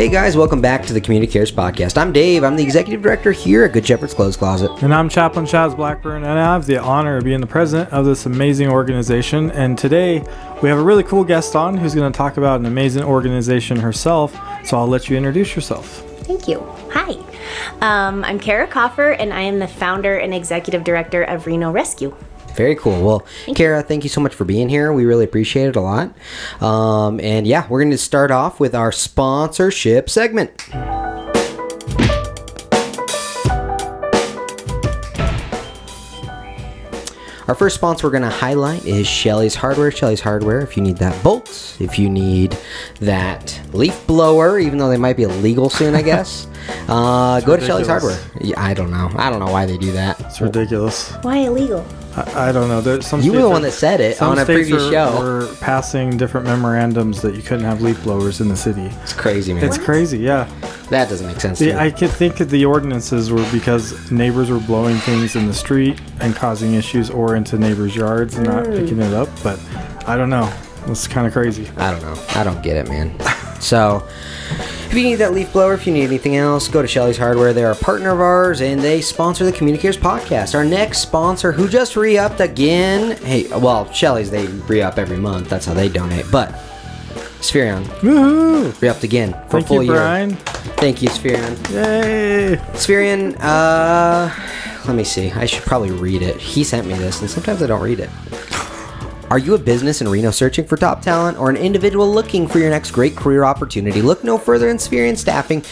Hey guys, welcome back to the Community Cares Podcast. I'm Dave. I'm the Executive Director here at Good Shepherd's Clothes Closet. And I'm Chaplain Chaz Blackburn, and I have the honor of being the president of this amazing organization. And today, we have a really cool guest on who's going to talk about an amazing organization herself. So I'll let you introduce yourself. Thank you. Hi. I'm Cara, Kaufer, and I am the founder and executive director of Reno Rescue. Very cool. Well, Cara, thank you so much for being here. We really appreciate it a lot. And yeah, we're going to start off with our sponsorship segment. Our first sponsor we're going to highlight is Shelly's Hardware. Shelly's Hardware, if you need that bolt, if you need that leaf blower, even though they might be illegal soon, I guess, go to Shelly's Hardware. Yeah, I don't know why they do that. It's ridiculous. Why illegal? I don't know. There's some you were the one that said it on a previous show. We're passing different memorandums that you couldn't have leaf blowers in the city. It's crazy, man. It's crazy, yeah. That doesn't make sense to me. I could think that the ordinances were because neighbors were blowing things in the street and causing issues, or into neighbors' yards and not picking it up. But I don't know. It's kind of crazy. I don't know. I don't get it, man. So, if you need that leaf blower, if you need anything else, go to Shelly's Hardware. They're a partner of ours, and they sponsor the Community Cares Podcast. Our next sponsor, who just re-upped again. Hey, well, Shelly's, they re-up every month. That's how they donate. But Spherion. Woohoo! Re-upped again for a full year. Brian. Thank you, Spherion. Yay! Spherion, let me see. I should probably read it. He sent me this, and sometimes I don't read it. Are you a business in Reno searching for top talent, or an individual looking for your next great career opportunity? Look no further than Spherion Staffing.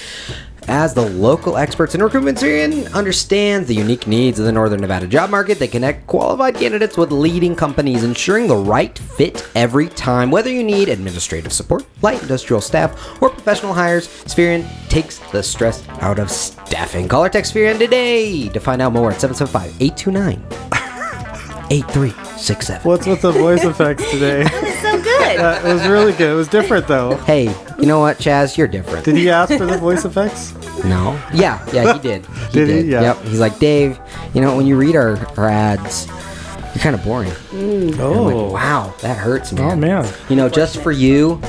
As the local experts in recruitment, Spherion understands the unique needs of the Northern Nevada job market. They connect qualified candidates with leading companies, ensuring the right fit every time. Whether you need administrative support, light industrial staff, or professional hires, Spherion takes the stress out of staffing. Call or text Spherion today to find out more at 775-829-8367. What's with the voice effects today? That was so good. It was really good. It was different, though. Hey, you know what, Chaz? You're different. Did he ask for the voice effects? No. Yeah, he did. Did he? Yeah. Yep. He's like, Dave, you know, when you read our ads, you're kind of boring. Oh. I'm like, wow, that hurts, man. Oh, man. You know, just for you,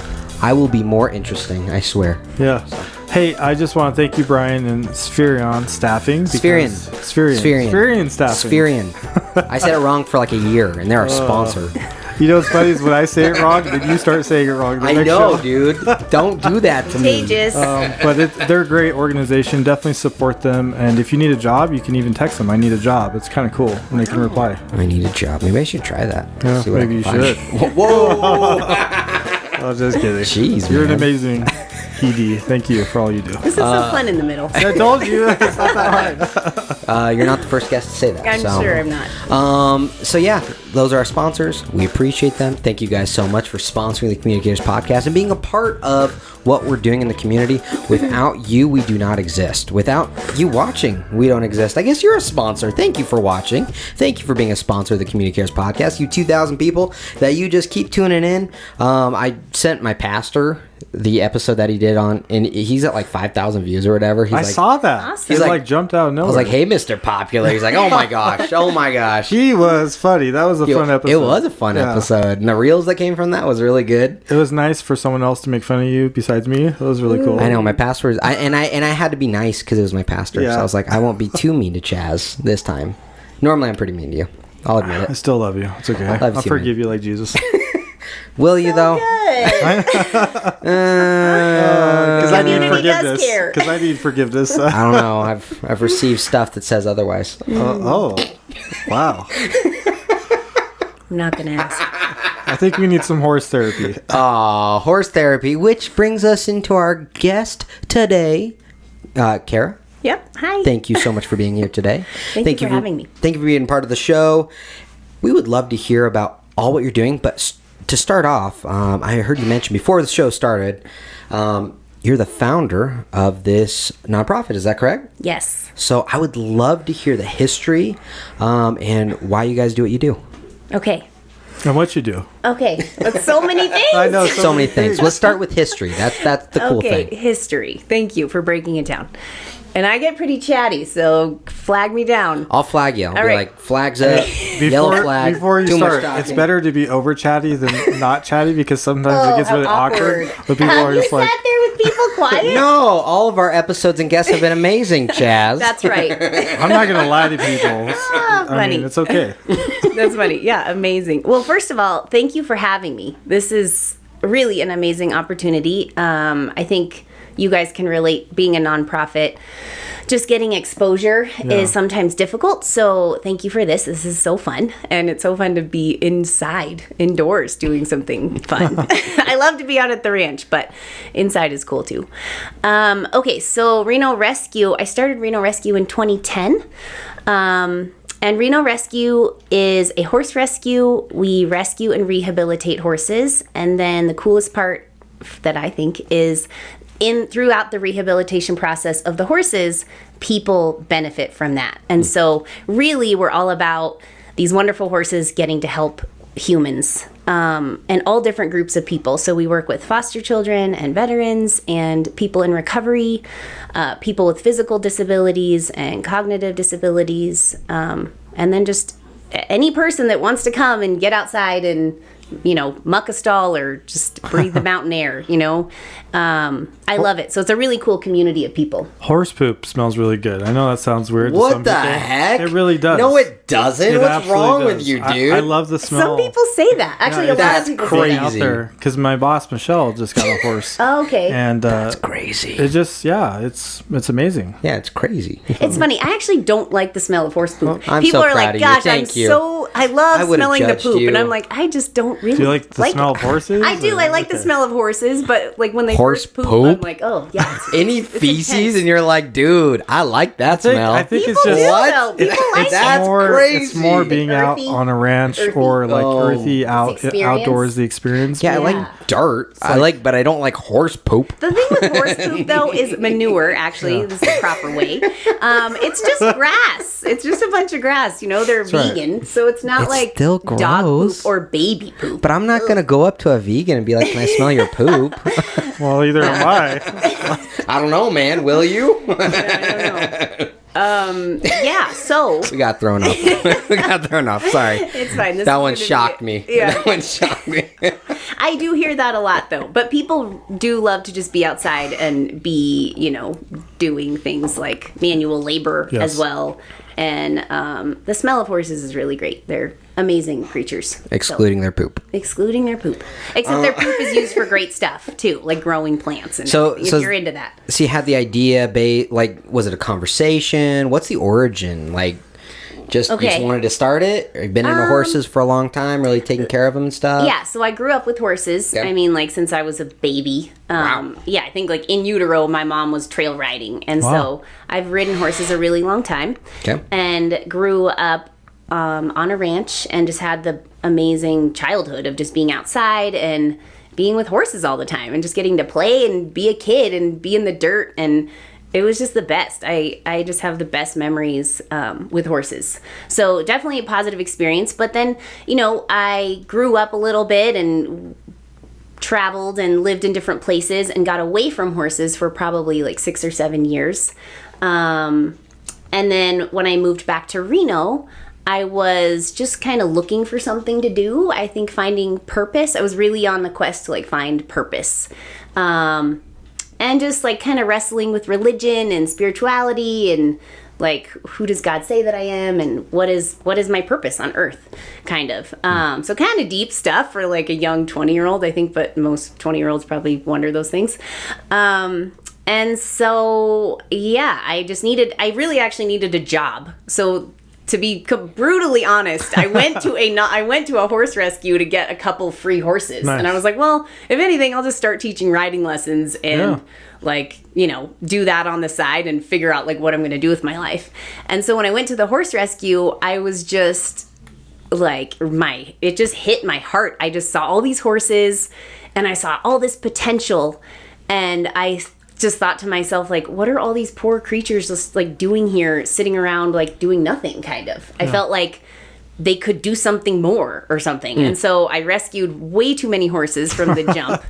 I will be more interesting, I swear. Yeah. Hey, I just want to thank you, Brian, and Spherion Staffing. Spherion Staffing. Spherion. I said it wrong for like a year, and they're our sponsor. You know what's funny is when I say it wrong, then you start saying it wrong. I know, dude. Don't do that to me. Contagious. But they're a great organization. Definitely support them. And if you need a job, you can even text them. I need a job. It's kind of cool, and they can reply. I need a job. Maybe I should try that. Yeah, see what maybe you I can should. find. Whoa! Oh, just kidding. Jeez, You're man. an amazing PD. Thank you for all you do. This is some fun in the middle. I told you. It's not that hard. You're not the first guest to say that. I'm sure I'm not. So yeah, those are our sponsors. We appreciate them. Thank you guys so much for sponsoring the Communicators Podcast and being a part of what we're doing in the community. Without you, we do not exist. Without you watching, we don't exist. I guess you're a sponsor. Thank you for watching. Thank you for being a sponsor of the Communicators Podcast. You 2,000 people that you just keep tuning in. I sent my pastor the episode that he did on, and he's at like 5,000 views or whatever. I saw that. Awesome. He's like jumped out of nowhere. I was like, hey, Mr. Popular. He's like, oh my gosh. Oh my gosh. He was funny. That was a fun episode. It was a fun episode. And the reels that came from that was really good. It was nice for someone else to make fun of you besides me. It was really cool. I know, my pastor was, I had to be nice because it was my pastor. Yeah. So I was like, I won't be too mean to Chaz this time. Normally I'm pretty mean to you. I'll admit I it. still love you. It's okay. I'll forgive you like Jesus. Will you though? Because I need Community does forgiveness. care. Because I need forgiveness. I don't know. I've received stuff that says otherwise. Oh, wow. I'm not going to ask. I think we need some horse therapy. Horse therapy, which brings us into our guest today, Cara. Yep. Hi. Thank you so much for being here today. Thank you for having me. Thank you for being part of the show. We would love to hear about all what you're doing, but to start off, I heard you mention before the show started, you're the founder of this nonprofit. Is that correct? Yes. So I would love to hear the history and why you guys do what you do. Okay. And what you do. Okay. That's so many things. I know. So many things. Let's start with history. That's the cool Okay, thing. history. Thank you for breaking it down. And I get pretty chatty, so flag me down. I'll flag you. I'll be right. like, flags up, yellow flag. Before you too much start, talking. it's better to be over chatty than not chatty because sometimes Oh, it gets how really awkward. awkward. But people are You just like, sat there with people quiet? No, all of our episodes and guests have been amazing, Chaz. That's right. I'm not gonna lie to people. I funny. mean, it's okay. That's funny. Yeah, amazing. Well, first of all, thank you for having me. This is really an amazing opportunity. I think you guys can relate being a nonprofit. Just getting exposure is sometimes difficult. So thank you for this. This is so fun. And it's so fun to be indoors, doing something fun. I love to be out at the ranch, but inside is cool too. Okay, so Reno Rescue. I started Reno Rescue in 2010. And Reno Rescue is a horse rescue. We rescue and rehabilitate horses. And then the coolest part that I think is throughout the rehabilitation process of the horses, people benefit from that. And so really we're all about these wonderful horses getting to help humans, and all different groups of people. So we work with foster children and veterans and people in recovery, people with physical disabilities and cognitive disabilities, and then just any person that wants to come and get outside and muck a stall or just breathe the mountain air, I love it. So it's a really cool community of people. Horse poop smells really good. I know that sounds weird to What some the people. heck? It really does. No, it doesn't. It What's absolutely wrong does. with you, dude? I love the smell. Some people say that. Actually, a lot that's of people crazy. say that. out there because my boss Michelle just got a horse. Oh, okay. And That's crazy. it just it's amazing. Yeah, it's crazy. It's funny. I actually don't like the smell of horse poop. I'm People so are proud like, of you. "Gosh, Thank you. I love I would've smelling the judged poop," you. and I'm like, I just don't really Do you like the smell it. of horses? I do. or- I like the okay. smell of horses, but like when they Horse first poop, poop? I'm like, oh yeah. Any feces, intense. and you're like, dude, I like that smell. I think People it's just do, What? though. People like it's it. That's more, crazy. It's more being out Earthy. on a ranch Earthy. or like Oh. earthy experience. outdoors. The experience. yeah, I Yeah. like dirt. But I don't like horse poop. The thing with horse poop, though, is manure, actually. This is the proper way. It's just grass. It's just a bunch of grass. They're right. vegan, so it's not It's like still dog gross. poop or baby poop. But I'm not gonna go up to a vegan and be like, "Can I smell your poop?" Well, either am I. I don't know, man. Will you? I don't know. Yeah, so We got thrown off. We got thrown off. Sorry. it's fine. This That is one gonna be- shocked me. Yeah. That one shocked me. I do hear that a lot, though. But people do love to just be outside and be, doing things like manual labor Yes. as well. And the smell of horses is really great. They're amazing creatures. Excluding their poop. Excluding their poop. Except their poop is used for great stuff, too, like growing plants. And So- if so- you're into that. So you had the idea, was it a conversation? What's the origin? Like, you just Okay. wanted to start it? Or you've been into horses for a long time, really taking care of them and stuff? Yeah, so I grew up with horses. Okay. I mean, like, since I was a baby. Wow. Yeah, I think, like, in utero, my mom was trail riding. And Wow. so I've ridden horses a really long time. Okay. And grew up on a ranch and just had the amazing childhood of just being outside and being with horses all the time and just getting to play and be a kid and be in the dirt. And it was just the best. I just have the best memories with horses. So definitely a positive experience. But then, I grew up a little bit and traveled and lived in different places and got away from horses for probably like 6 or 7 years. And then when I moved back to Reno, I was just kind of looking for something to do. I think finding purpose. I was really on the quest to like find purpose. And just like kind of wrestling with religion and spirituality and like who does God say that I am and what is my purpose on earth, kind of. So kind of deep stuff for like a young 20-year-old, I think, but most 20-year-olds probably wonder those things. And so yeah, I really actually needed a job. So to be brutally honest, I went to a horse rescue to get a couple free horses. Nice. And I was like, well, if anything, I'll just start teaching riding lessons and do that on the side and figure out like what I'm going to do with my life. And so when I went to the horse rescue, I was just like it just hit my heart. I just saw all these horses and I saw all this potential, and I just thought to myself, like, what are all these poor creatures just like doing here, sitting around like doing nothing, kind of. I felt like they could do something more or something. And so I rescued way too many horses from the jump.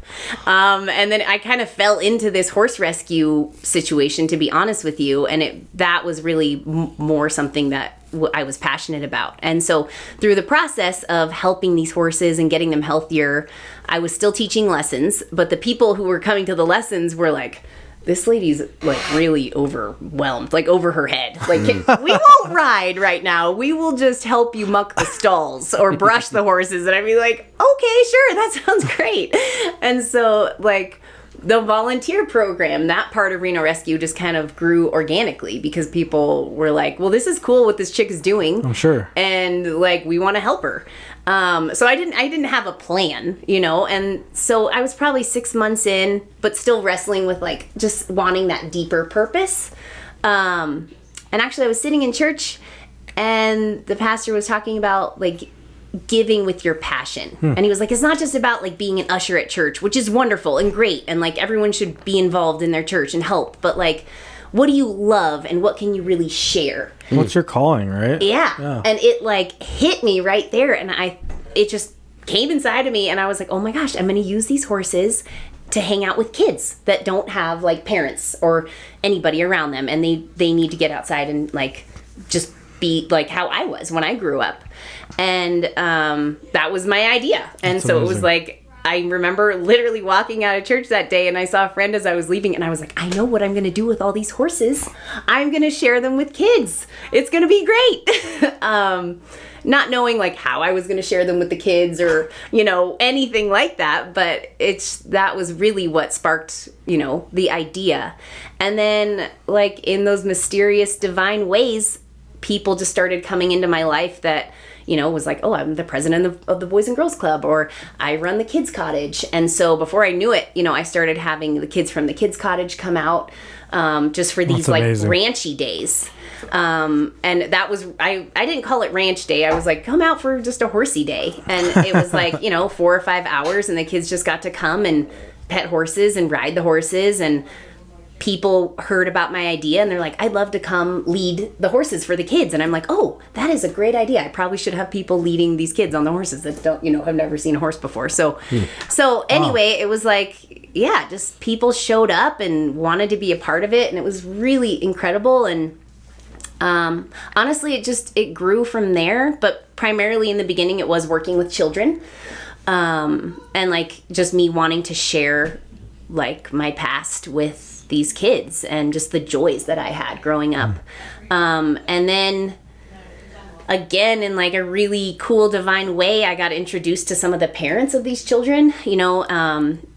And then I kind of fell into this horse rescue situation, to be honest with you. And that was really more something that I was passionate about. And so through the process of helping these horses and getting them healthier, I was still teaching lessons. But the people who were coming to the lessons were like, this lady's like really overwhelmed, like over her head. Like, we won't ride right now. We will just help you muck the stalls or brush the horses. And I'd be like, okay, sure, that sounds great. And so like the volunteer program, that part of Reno Rescue just kind of grew organically because people were like, well, this is cool what this chick is doing. I'm sure. And like, we want to help her. So I didn't have a plan, you know, and so I was probably 6 months in, but still wrestling with like just wanting that deeper purpose. And actually I was sitting in church and the pastor was talking about like giving with your passion. And he was like, it's not just about like being an usher at church, which is wonderful and great. And like everyone should be involved in their church and help. But like, what do you love and what can you really share? What's your calling, right? Yeah. And it like hit me right there. And it just came inside of me. And I was like, oh my gosh, I'm going to use these horses to hang out with kids that don't have like parents or anybody around them. And they need to get outside and like just be like how I was when I grew up. And that was my idea. And That's so amazing. it was like, I remember literally walking out of church that day and I saw a friend as I was leaving and I was like, I know what I'm going to do with all these horses. I'm going to share them with kids. It's going to be great. Not knowing like how I was going to share them with the kids or, you know, anything like that. But that was really what sparked, you know, the idea. And then like in those mysterious divine ways, people just started coming into my life that, you know, was like, oh, I'm the president of the Boys and Girls Club, or I run the kids cottage. And so before I knew it, you know, I started having the kids from the kids cottage come out just for these like ranchy days. And that was, I didn't call it ranch day. I was like, come out for just a horsey day. And it was like, you know, 4 or 5 hours and the kids just got to come and pet horses and ride the horses. And people heard about my idea and they're like, I'd love to come lead the horses for the kids. And I'm like, oh, that is a great idea. I probably should have people leading these kids on the horses that don't, you know, have never seen a horse before. So anyway, It was like, yeah, just people showed up and wanted to be a part of it. And it was really incredible. And honestly, it grew from there. But primarily in the beginning, it was working with children and like just me wanting to share like my past with these kids and just the joys that I had growing up. And then again, in like a really cool divine way, I got introduced to some of the parents of these children, you know,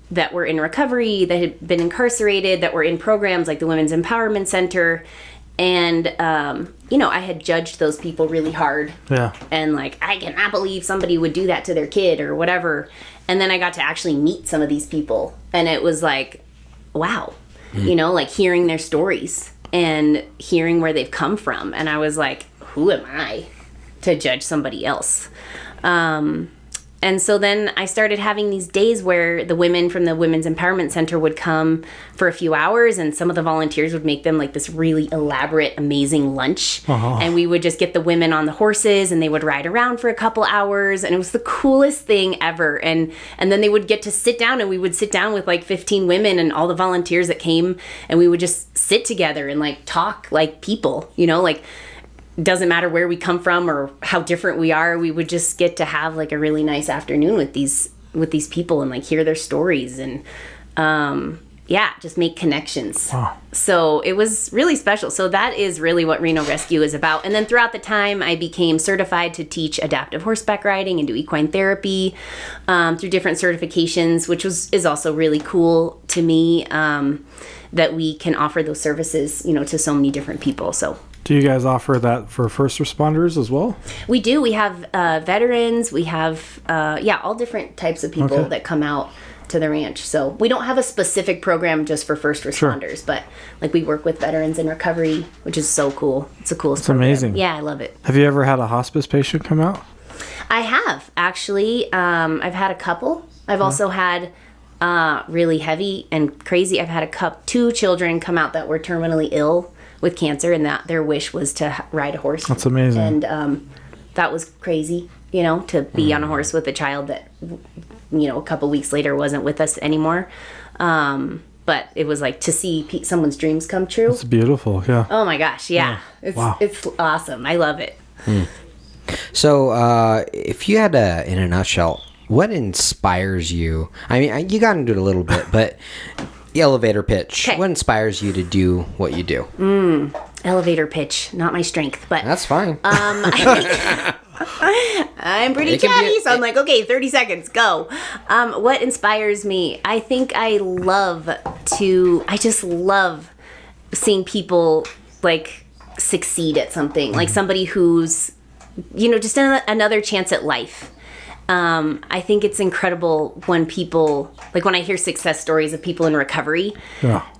that were in recovery, that had been incarcerated, that were in programs like the Women's Empowerment Center. And, you know, I had judged those people really hard. Yeah. And like, I cannot believe somebody would do that to their kid or whatever. And then I got to actually meet some of these people. And it was like, wow. You know, like hearing their stories and hearing where they've come from. And I was like, who am I to judge somebody else? And so then I started having these days where the women from the Women's Empowerment Center would come for a few hours and some of the volunteers would make them like this really elaborate, amazing lunch. And we would just get the women on the horses and they would ride around for a couple hours. And it was the coolest thing ever. And then they would get to sit down and we would sit down with like 15 women and all the volunteers that came and we would just sit together and like talk like people, you know, like doesn't matter where we come from or how different we are, we would just get to have like a really nice afternoon with these people and like hear their stories and just make connections. Wow. So it was really special. So that is really what Reno Rescue is about. And then throughout the time I became certified to teach adaptive horseback riding and do equine therapy through different certifications, which is also really cool to me that we can offer those services, you know, to so many different people. So do you guys offer that for first responders as well? We do. We have veterans. We have, all different types of people that come out to the ranch. So we don't have a specific program just for first responders, but like we work with veterans in recovery, which is so cool. It's the coolest program. Amazing. Yeah, I love it. Have you ever had a hospice patient come out? I have, actually. I've had a couple. I've also had really heavy and crazy. I've had 2 children come out that were terminally ill with cancer and that their wish was to ride a horse. That's amazing. And that was crazy, to be on a horse with a child that, a couple weeks later wasn't with us anymore. But it was like to see someone's dreams come true. It's beautiful, yeah. Oh my gosh, yeah. It's awesome. I love it. So, if you had to, in a nutshell, what inspires you? I mean, you got into it a little bit, but the elevator pitch. Okay. What inspires you to do what you do? Elevator pitch, not my strength, but That's fine. I'm pretty It can chatty, be- so I'm like, okay, 30 seconds, go. What inspires me? I think I just love seeing people like succeed at something, like somebody who's, just another chance at life. I think it's incredible when people, like when I hear success stories of people in recovery,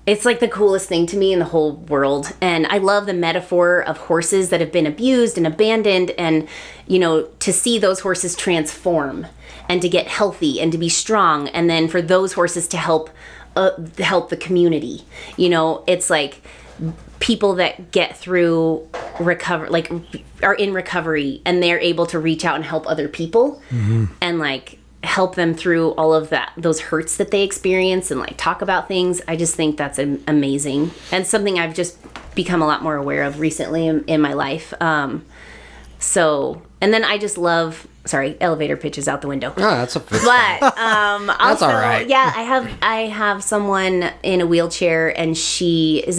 it's like the coolest thing to me in the whole world. And I love the metaphor of horses that have been abused and abandoned, and, to see those horses transform and to get healthy and to be strong. And then for those horses to help the community, it's like people that get through are in recovery and they're able to reach out and help other people and like help them through all of those hurts that they experience and like talk about things. I just think that's amazing and something I've just become a lot more aware of recently in my life. And then I just love, elevator pitches out the window. Oh, that's a But That's also, all right. yeah, I have someone in a wheelchair, and she is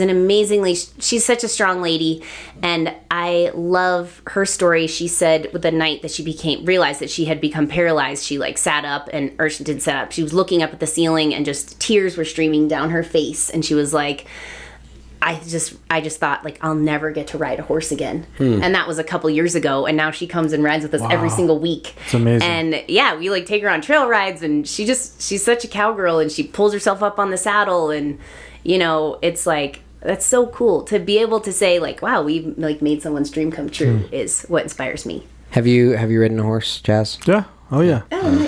she's such a strong lady, and I love her story. She said with the night that she realized that she had become paralyzed, she like sat up or she didn't sit up. She was looking up at the ceiling, and just tears were streaming down her face, and she was like, I just thought, like, I'll never get to ride a horse again. And that was a couple years ago, and now she comes and rides with us every single week. It's amazing. And yeah, we like take her on trail rides, and she's such a cowgirl, and she pulls herself up on the saddle, and it's like, that's so cool to be able to say like, wow, we've like made someone's dream come true is what inspires me. Have you ridden a horse, Jazz? Yeah. Oh, yeah.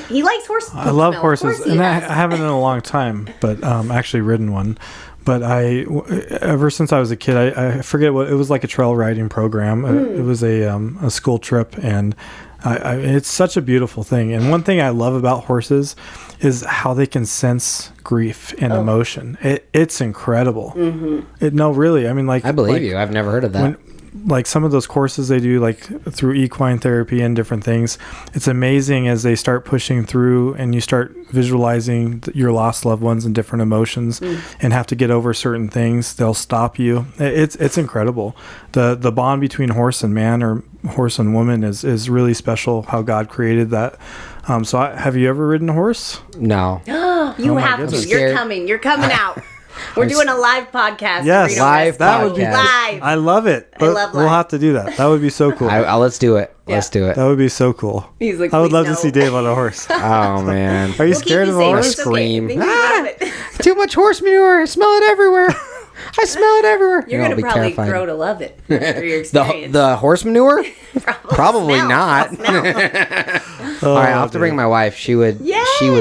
He likes horses. I love horses, and I I haven't in a long time, but actually ridden one. But ever since I was a kid, I forget what it was, like a trail riding program. It was a school trip, and it's such a beautiful thing. And one thing I love about horses is how they can sense grief and emotion. It's incredible. No, really. I mean, like, I believe you. I've never heard of that. Like some of those courses they do, like through equine therapy and different things, it's amazing as they start pushing through and you start visualizing your lost loved ones and different emotions and have to get over certain things. They'll stop you. It's incredible. The bond between horse and man, or horse and woman, is really special, how God created that. So have you ever ridden a horse? No. You have to. goodness. You're coming out. We're doing a live podcast. Yes, Reno live Rescue. that would be- live. I love it. I love We'll live. have to do that. That would be so cool. Let's do it. Let's do it. That would be so cool. He's like, I would "Please, love no." to see Dave on a horse. Oh, man. Are you We'll keep scared you of a safe. horse? It's okay. Scream. Think about it. Too much horse manure. I smell it everywhere. I smell it everywhere. You're I'll going be to probably terrified. grow to love it after your experience. The horse manure? Probably Smell. not. Smell. All right, I'll have to bring my wife. She would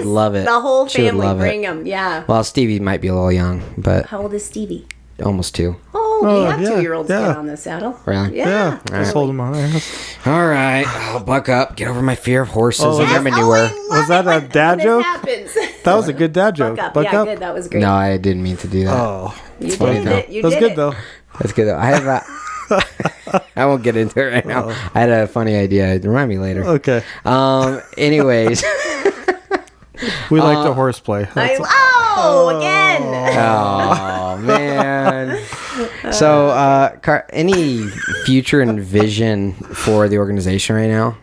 love it. The whole She would family, love bring it. them. Yeah. Well, Stevie might be a little young, but How old is Stevie? almost 2. Oh, you have yeah, 2-year-olds yeah. get on the saddle. Really? Yeah. Just hold him on there. All right, I'll buck up. Get over my fear of horses and their Yes. manure. Oh, I love Was that it a when dad this joke? happens. That was a good dad joke. Buck up. Yeah, good. That was great. No, I didn't mean to do that. Oh, you funny did though. it. You that's did good it. though. That's good though. I have I won't get into it right now. I had a funny idea. Remind me later. Okay, Anyways. we like the horseplay. That's- Again. Oh man. So, any future and vision for the organization right now?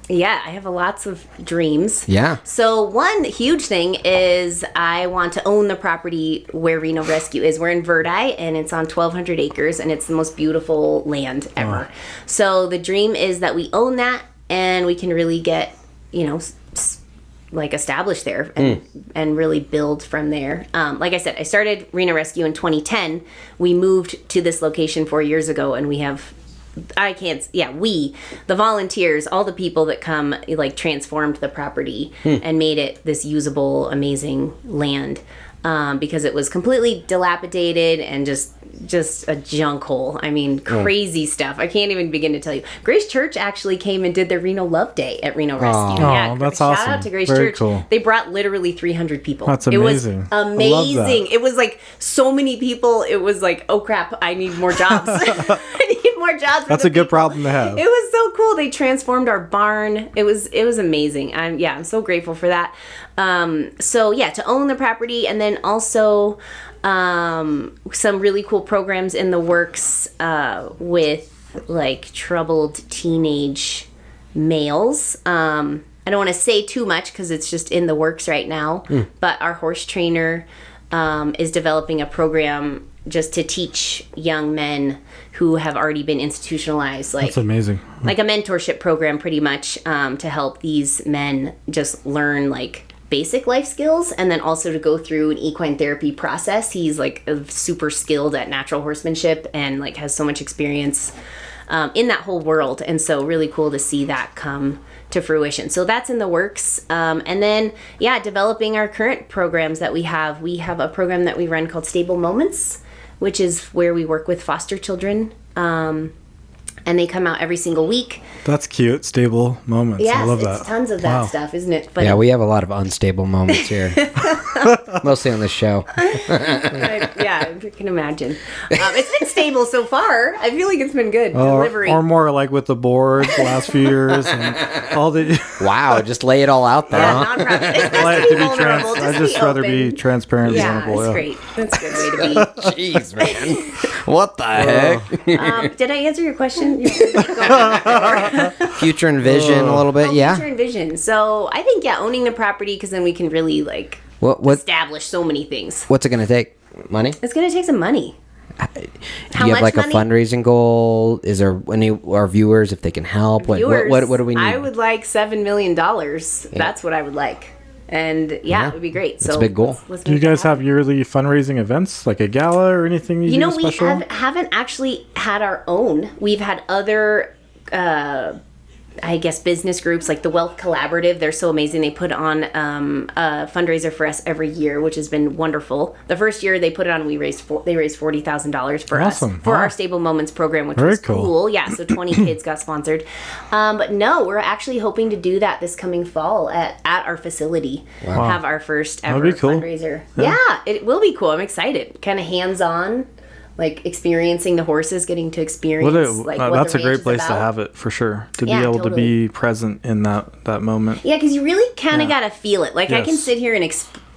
Yeah, I have lots of dreams. Yeah. So one huge thing is I want to own the property where Reno Rescue is. We're in Verdi, and it's on 1,200 acres, and it's the most beautiful land ever. So the dream is that we own that, and we can really get, like established there and really build from there. Like I said, I started Reno Rescue in 2010. We moved to this location 4 years ago, and we have, the volunteers, all the people that come, like transformed the property and made it this usable, amazing land. because it was completely dilapidated and just a junk hole. I mean, crazy stuff. I can't even begin to tell you. Grace Church actually came and did their Reno Love Day at Reno Rescue. Oh, that's shout awesome. out to Grace Very Church. cool. They brought literally 300 people. That's amazing. It was I love amazing. that. It was like so many people. It was like, oh crap, I need more jobs. I need more jobs. That's a good problem to have. It was so cool. They transformed our barn. It was amazing. I'm so grateful for that. To own the property, and then also some really cool programs in the works with like troubled teenage males. I don't want to say too much because it's just in the works right now. But our horse trainer is developing a program just to teach young men who have already been institutionalized, like That's amazing. like a mentorship program, pretty much, to help these men just learn like basic life skills, and then also to go through an equine therapy process. He's like super skilled at natural horsemanship and like has so much experience in that whole world, and so really cool to see that come to fruition. So that's in the works. And then developing our current programs that we have. We have a program that we run called Stable Moments, which is where we work with foster children, and they come out every single week. That's cute. Stable moments. Yes, I love it's that. tons of that stuff, isn't it? But Yeah, we have a lot of unstable moments here. Mostly on this show. I can imagine. It's been stable so far. I feel like it's been good. Delivery. Or more like with the board the last few years and all the. Wow, just lay it all out there, Yeah, huh? nonprofit. It's I like best to to be be vulnerable. I just rather be open. transparent and Yeah, vulnerable. that's great. That's a good way to be. Jeez, man. What the heck? Did I answer your question? You said, like, go back and forth. Future and vision a little bit, yeah. Future and vision. So I think owning the property, because then we can really like What establish so many things. what's it gonna take? Money? It's going to take some money. Do you have like money? a fundraising goal? Is there any our viewers if they can help? Viewers, What do we need? I would like $7 million. That's what I would like. And it would be great. So a big goal. let's Do you make that guys happen. have yearly fundraising events like a gala or anything? You know, we special? haven't actually had our own. We've had other, I guess, business groups like the Wealth Collaborative. They're so amazing. They put on a fundraiser for us every year, which has been wonderful. The first year they put it on, they raised $40,000 for us Awesome. for Wow. our Stable Moments program, which Very was cool. cool. Yeah, so 20 kids got sponsored. But no, we're actually hoping to do that this coming fall at our facility. Have our first ever That'd be cool. fundraiser. Yeah, it will be cool. I'm excited. Kind of hands-on. Like experiencing the horses, getting to experience what that's the a ranch great is place to about. have it for sure. To Yeah, be able to totally. be present in that moment. Yeah, because you really kind of gotta feel it. Like I can Yes. sit here and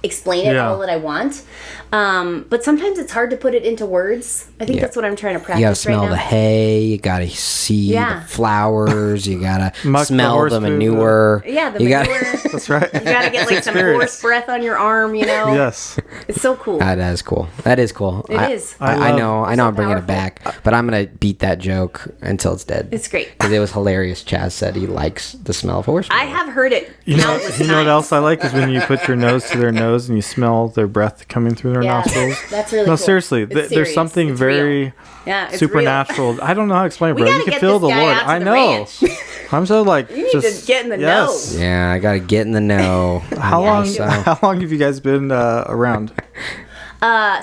explain it Yeah. all that I want, but sometimes it's hard to put it into words. I think Yeah. that's what I'm trying to practice You gotta smell right now. the hay. You gotta see Yeah. the flowers. You gotta Muck the smell horse the food. manure. Yeah, the you manure. That's right. You gotta get like some Experience. horse breath on your arm. You know. Yes. It's so cool. That is cool. That is cool. It is. I know. I know. so I'm bringing powerful. it back, but I'm gonna beat that joke until it's dead. It's great. Because it was hilarious. Chaz said he likes the smell of horse. I have heard it You know, countless you know what times. else I like is when you put your nose to their nose and you smell their breath coming through their Yeah, nostrils. that's really No, cool. seriously, It's there's serious. something It's very real. Yeah, it's supernatural. I don't know how to explain it, We bro. gotta You can get feel this the guy Lord. out to I the know. ranch. I'm so like You need just to get in the know. Yeah, I gotta get in the know. How long? So- How long have you guys been around?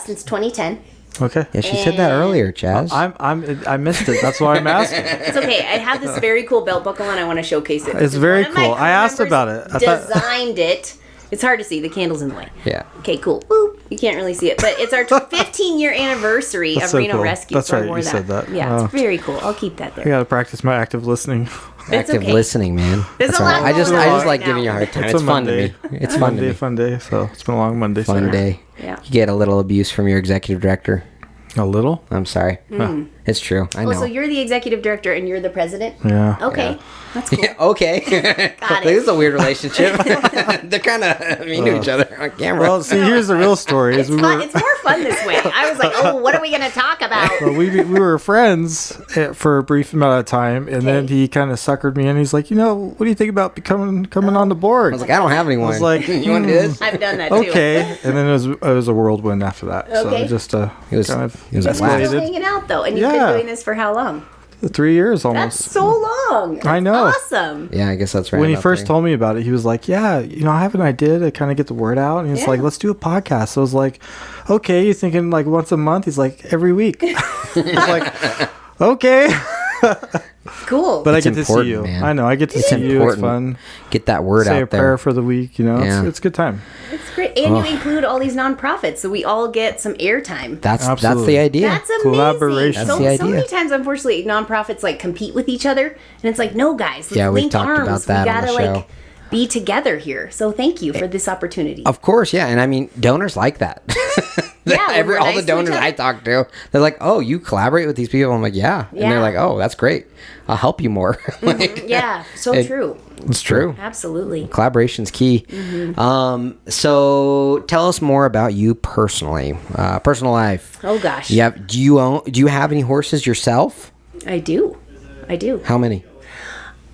Since 2010. Okay. Yeah, she said that earlier, Chaz. I missed it. That's why I'm asking. It's okay. I have this very cool belt buckle and I want to showcase it. It's Because very one of my cool. I asked crew about members it. I thought- Designed it. It's hard to see. The candle's in the way. Yeah. Okay, cool. Boop. You can't really see it, but it's our 15-year anniversary That's of so Reno cool. Rescue. That's so I right, wore you said that. Yeah, Oh. it's very cool. I'll keep that I there. gotta practice my active listening. It's Active okay. listening, man. There's That's a all lot right. I just going on like right giving you a now. hard time. It's It's a fun to Monday. me. It's fun to me. Fun day. So it's been a long Monday. Fun sorry. day. Yeah. You get a little abuse from your executive director. A little. I'm sorry. It's true. I know. Oh, so you're the executive director and you're the president? Yeah. Okay. That's cool. Yeah, okay. Got it. This is a weird relationship. They're kind of mean to each other on camera. Well, see, here's the real story. Is It's we fun. were It's more fun this way. I was like, oh, what are we going to talk about? well, we were friends for a brief amount of time, and then Okay. he kind of suckered me in. He's like, what do you think about coming on the board? I was like, I don't have anyone. I was like, you want to do this? I've done that too. okay. And then it was a whirlwind after that. So Okay. it just It was- kind of it was a We're blast. still escalated. hanging out though, and you've Yeah. been doing this for how long? 3 years almost. That's so long. That's I know. Awesome. Yeah, I guess that's right. When he about first there. told me about it, he was like, yeah, I have an idea to kind of get the word out. And he's Yeah. like, let's do a podcast. So I was like, okay, you thinking like once a month? He's like, every week. I was like, okay. Cool. But It's I get to see important, you. man. I know. I get to It's see you. It's important. fun. Get that word Say a out prayer there. for the week. Yeah. It's a good time. It's great. And you include all these nonprofits, so we all get some airtime. That's Absolutely. the idea. That's amazing. Collaboration. So, That's the so many idea. times, unfortunately, nonprofits like compete with each other, and it's like, no, guys, let's Yeah, we've link talked arms. about that we on the gotta show. like be together here. So thank you for this opportunity. Of course, yeah, and I mean donors like that. Yeah, when we're all nice the to donors each other. I talk to, they're like, "Oh, you collaborate with these people?" I'm like, "Yeah," and Yeah. they're like, "Oh, that's great. I'll help you more." Like, Yeah, so It- true. it's true. Absolutely. Collaboration's key. So tell us more about you personally, personal life. Oh gosh. Do you have any horses yourself? I do. How many?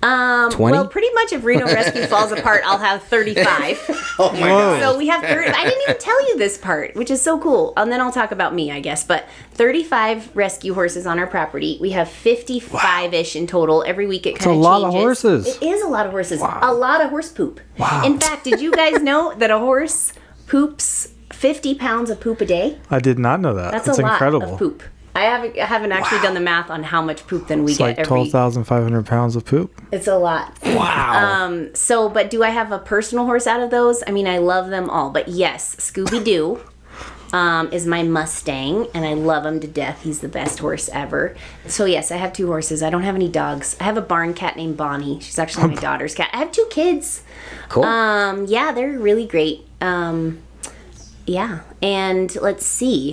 20? Well, pretty much if Reno Rescue falls apart, I'll have 35. Oh my god. So we have 30. I didn't even tell you this part, which is so cool. And then I'll talk about me, I guess. But 35 rescue horses on our property. We have 55-ish in total. Every week it kind of changes. a lot of horses. It is a lot of horses. A lot of horse poop. Wow. In fact, did you guys know that a horse poops 50 pounds of poop a day? I did not know that. That's It's a lot incredible. of poop. I haven't actually done the math on how much poop then we It's get like every. 12,500 pounds of poop. It's a lot. Wow. So, but do I have a personal horse out of those? I mean, I love them all. But yes, Scooby-Doo is my Mustang, and I love him to death. He's the best horse ever. So yes, I have 2 horses. I don't have any dogs. I have a barn cat named Bonnie. She's actually my daughter's cat. I have 2 kids. Cool. Yeah, they're really great. Yeah, and let's see.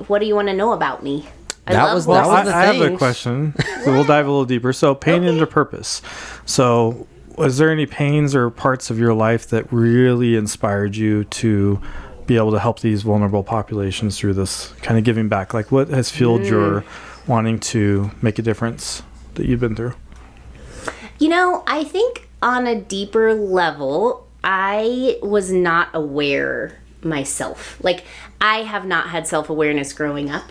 What do you want to know about me? That was the I have a thing. question. So we'll dive a little deeper. So pain into purpose. So was there any pains or parts of your life that really inspired you to be able to help these vulnerable populations through this kind of giving back? Like what has fueled your wanting to make a difference that you've been through? I think on a deeper level, I was not aware myself. Like, I have not had self-awareness growing up.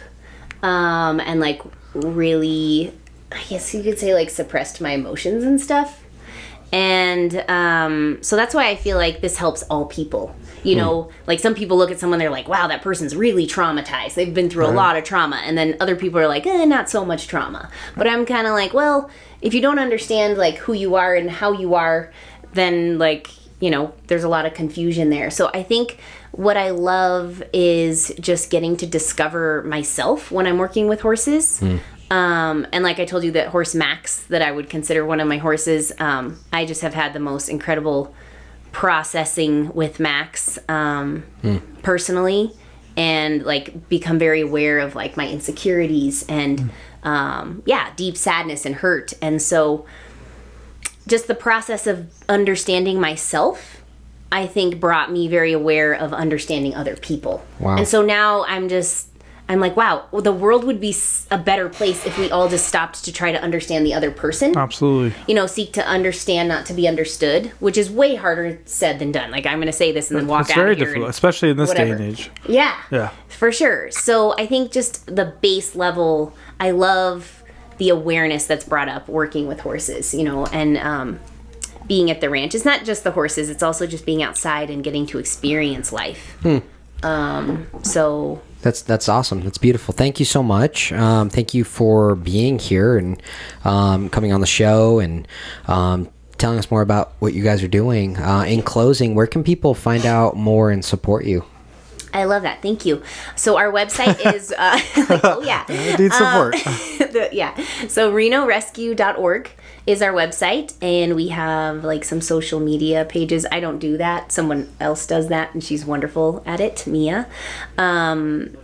And like really, I guess you could say like suppressed my emotions and stuff. And so that's why I feel like this helps all people. Like some people look at someone, they're like, wow, that person's really traumatized. They've been through a lot of trauma. And then other people are like, not so much trauma. But I'm kind of like, well, if you don't understand like who you are and how you are, then like, there's a lot of confusion there. So I think what I love is just getting to discover myself when I'm working with horses. And like I told you, that horse Max, that I would consider one of my horses, I just have had the most incredible processing with Max personally, and like become very aware of like my insecurities and deep sadness and hurt. And so just the process of understanding myself, I think, brought me very aware of understanding other people. Wow. And so now I'm like, wow, the world would be a better place if we all just stopped to try to understand the other person. Absolutely. Seek to understand, not to be understood, which is way harder said than done. Like, I'm going to say this and then walk It's out very of here. difficult, especially in this day whatever. and age. Yeah, for sure. So I think just the base level, I love the awareness that's brought up working with horses, and being at the ranch. It's not just the horses, it's also just being outside and getting to experience life. So That's awesome. That's beautiful. Thank you so much. Thank you for being here and coming on the show and telling us more about what you guys are doing. In closing, where can people find out more and support you? I love that. Thank you. So our website is, I need support. So renorescue.org is our website, and we have like some social media pages. I don't do that. Someone else does that, and she's wonderful at it, Mia. And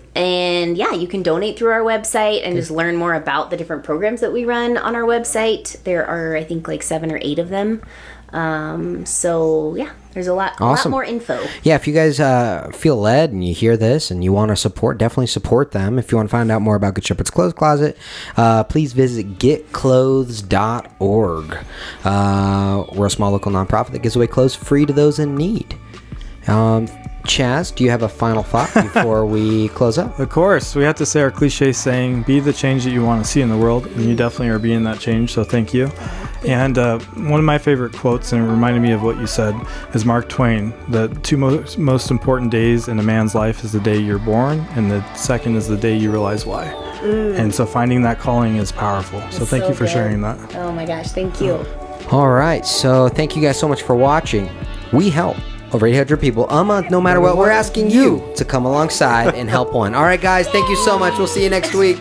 you can donate through our website and just learn more about the different programs that we run on our website. There are, I think, like 7 or 8 of them. There's a lot more info. Yeah, if you guys feel led and you hear this and you want to support, definitely support them. If you want to find out more about Good Shepherd's Clothes Closet, please visit getclothes.org. We're a small local nonprofit that gives away clothes free to those in need. Chaz, do you have a final thought before we close up? Of course, we have to say our cliche saying, be the change that you want to see in the world, and you definitely are being that change, so thank you. And one of my favorite quotes, and it reminded me of what you said, is Mark Twain. The two most important days in a man's life is the day you're born, and the second is the day you realize why. And so finding that calling is powerful. So thank you for sharing that. Oh my gosh, thank you. All right, so thank you guys so much for watching. We help over 800 people a month, no matter what. We're asking you to come alongside and help one. All right, guys, thank you so much. We'll see you next week.